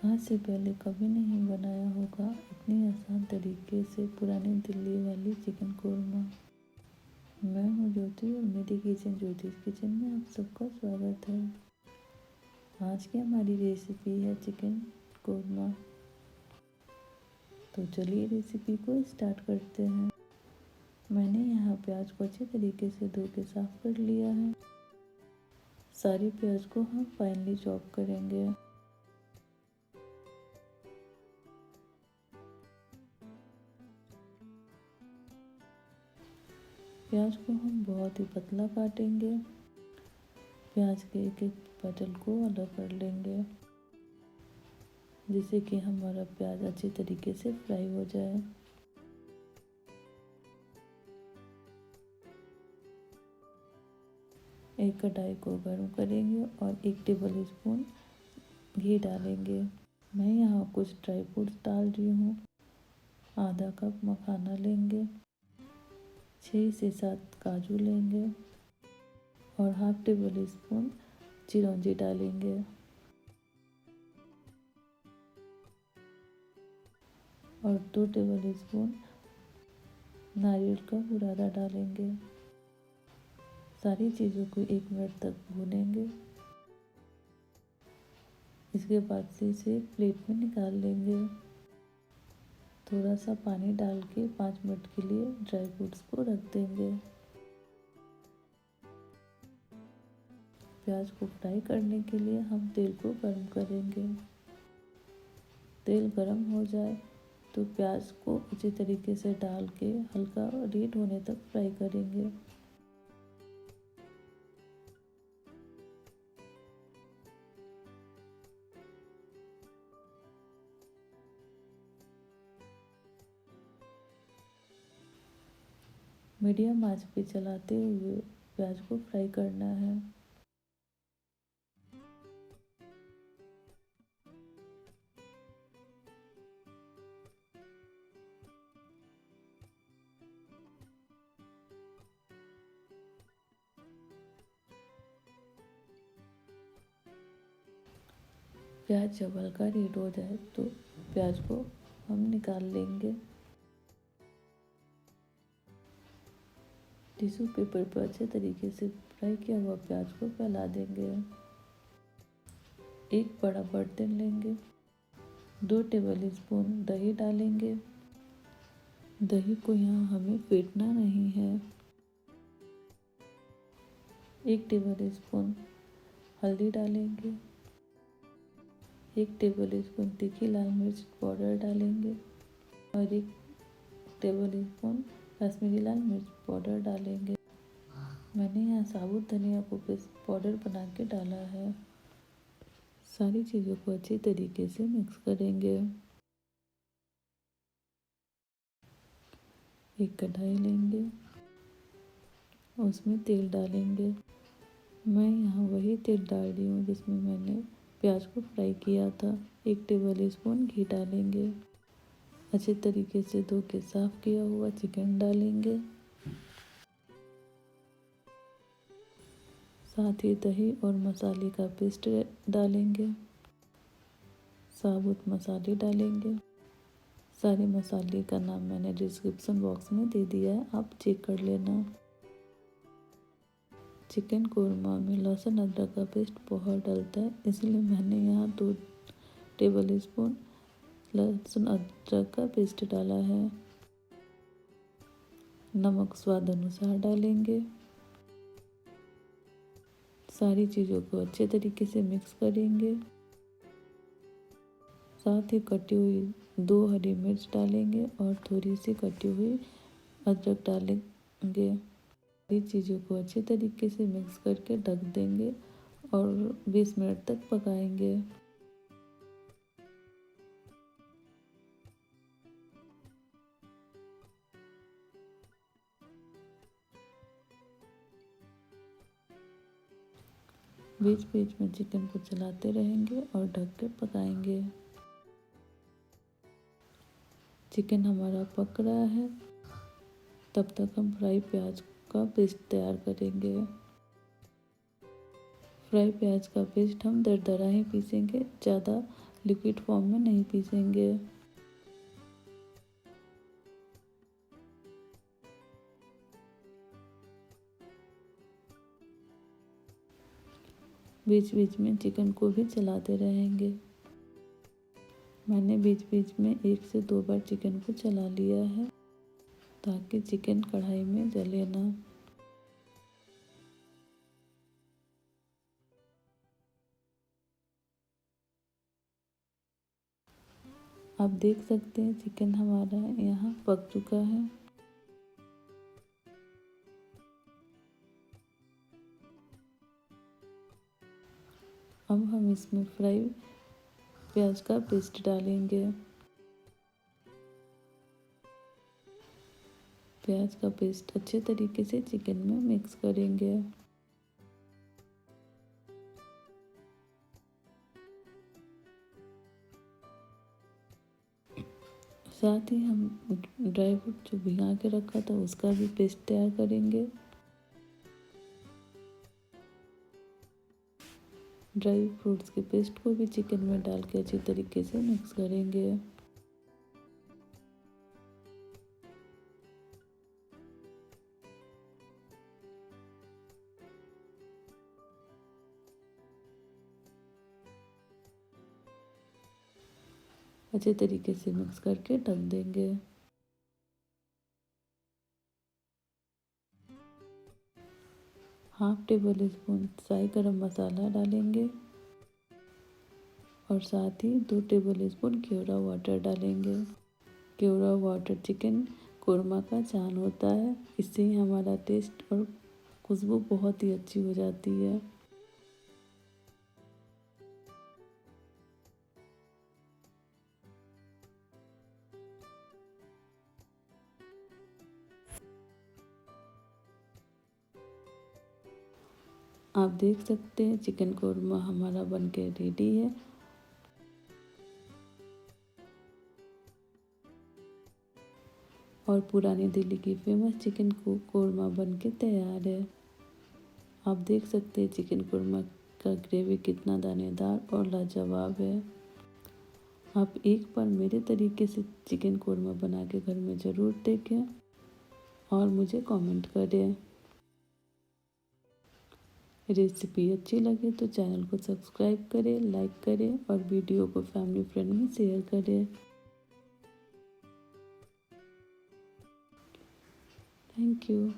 आज से पहले कभी नहीं बनाया होगा इतनी आसान तरीके से पुरानी दिल्ली वाली चिकन कोरमा। मैं हूँ ज्योति और मेरी किचन ज्योतिष किचन में आप सबका स्वागत है। आज की हमारी रेसिपी है चिकन कोरमा। तो चलिए रेसिपी को स्टार्ट करते हैं। मैंने यहाँ प्याज को अच्छे तरीके से धो के साफ कर लिया है। सारी प्याज को हम फाइनली चॉप करेंगे। प्याज को हम बहुत ही पतला काटेंगे। प्याज के एक एक पटल को अलग कर लेंगे जिससे कि हमारा प्याज अच्छी तरीके से फ्राई हो जाए। एक कढ़ाई को गर्म करेंगे और 1 टेबल स्पून घी डालेंगे। मैं यहाँ कुछ ड्राई फ्रूट्स डाल रही हूँ। आधा कप मखाना लेंगे, 6 से 7 काजू लेंगे और हाफ टेबल स्पून चिरौंजी डालेंगे और 2 टेबल स्पून नारियल का बुरादा डालेंगे। सारी चीज़ों को 1 मिनट तक भूनेंगे। इसके बाद से इसे प्लेट में निकाल लेंगे। थोड़ा सा पानी डाल के 5 मिनट के लिए ड्राई फ्रूट्स को रख देंगे। प्याज को फ्राई करने के लिए हम तेल को गर्म करेंगे। तेल गर्म हो जाए तो प्याज को अच्छी तरीके से डाल के हल्का रेड होने तक फ्राई करेंगे। मीडियम आंच पे चलाते हुए प्याज को फ्राई करना है। प्याज जब हल्का रेड हो जाए तो प्याज को हम निकाल लेंगे। टिश्यू पेपर पर अच्छे तरीके से फ्राई किया हुआ प्याज को फैला देंगे। एक बड़ा बर्तन लेंगे, 2 टेबल स्पून दही डालेंगे। दही को यहाँ हमें फेंटना नहीं है। 1 टेबल स्पून हल्दी डालेंगे, 1 टेबल स्पून तीखी लाल मिर्च पाउडर डालेंगे और 1 टेबल स्पून कश्मीरी लाल मिर्च पाउडर डालेंगे। मैंने यहाँ साबुत धनिया को पेस्ट पाउडर बना के डाला है। सारी चीज़ों को अच्छी तरीके से मिक्स करेंगे। एक कढ़ाई लेंगे, उसमें तेल डालेंगे। मैं यहाँ वही तेल डाल रही हूँ जिसमें मैंने प्याज को फ्राई किया था। 1 टेबल स्पून घी डालेंगे। अच्छे तरीके से धो के साफ किया हुआ चिकन डालेंगे। साथ ही दही और मसाले का पेस्ट डालेंगे। साबुत मसाले डालेंगे। सारे मसाले का नाम मैंने डिस्क्रिप्शन बॉक्स में दे दिया है, आप चेक कर लेना। चिकन कोरमा में लहसुन अदरक का पेस्ट बहुत डलता है, इसलिए मैंने यहाँ 2 टेबल स्पून लहसुन अदरक का पेस्ट डाला है। नमक स्वाद अनुसार डालेंगे। सारी चीज़ों को अच्छे तरीके से मिक्स करेंगे। साथ ही कटी हुई 2 हरी मिर्च डालेंगे और थोड़ी सी कटी हुई अदरक डालेंगे। सारी चीज़ों को अच्छे तरीके से मिक्स करके ढक देंगे और 20 मिनट तक पकाएंगे। बीच बीच में चिकन को चलाते रहेंगे और ढक के पकाएंगे। चिकन हमारा पक रहा है, तब तक हम फ्राई प्याज का पेस्ट तैयार करेंगे। फ्राई प्याज का पेस्ट हम दरदरा ही पीसेंगे, ज़्यादा लिक्विड फॉर्म में नहीं पीसेंगे। बीच बीच में चिकन को भी चलाते रहेंगे। मैंने बीच बीच में 1 से 2 बार चिकन को चला लिया है ताकि चिकन कढ़ाई में जले ना। आप देख सकते हैं चिकन हमारा यहाँ पक चुका है। अब हम इसमें फ्राई प्याज का पेस्ट डालेंगे। प्याज का पेस्ट अच्छे तरीके से चिकन में मिक्स करेंगे। साथ ही हम ड्राई फ्रूट जो भिगा के रखा था उसका भी पेस्ट तैयार करेंगे। ड्राई फ्रूट्स के पेस्ट को भी चिकन में डाल के अच्छी तरीके से मिक्स करेंगे। अच्छे तरीके से मिक्स करके ढक देंगे। हाफ टेबल स्पून साई गरम मसाला डालेंगे और साथ ही 2 टेबल स्पून केवड़ा वाटर डालेंगे। केवड़ा वाटर चिकन कोरमा का जान होता है, इससे ही हमारा टेस्ट और खुशबू बहुत ही अच्छी हो जाती है। आप देख सकते हैं चिकन कोरमा हमारा बनके रेडी है। और पुरानी दिल्ली की फेमस चिकन कोरमा बनके तैयार है। आप देख सकते हैं चिकन कोरमा का ग्रेवी कितना दानेदार और लाजवाब है। आप एक बार मेरे तरीके से चिकन कोरमा बना के घर में ज़रूर देखें और मुझे कमेंट करें। रेसिपी अच्छी लगे तो चैनल को सब्सक्राइब करें, लाइक करें और वीडियो को फैमिली फ्रेंड में शेयर करें। Thank you.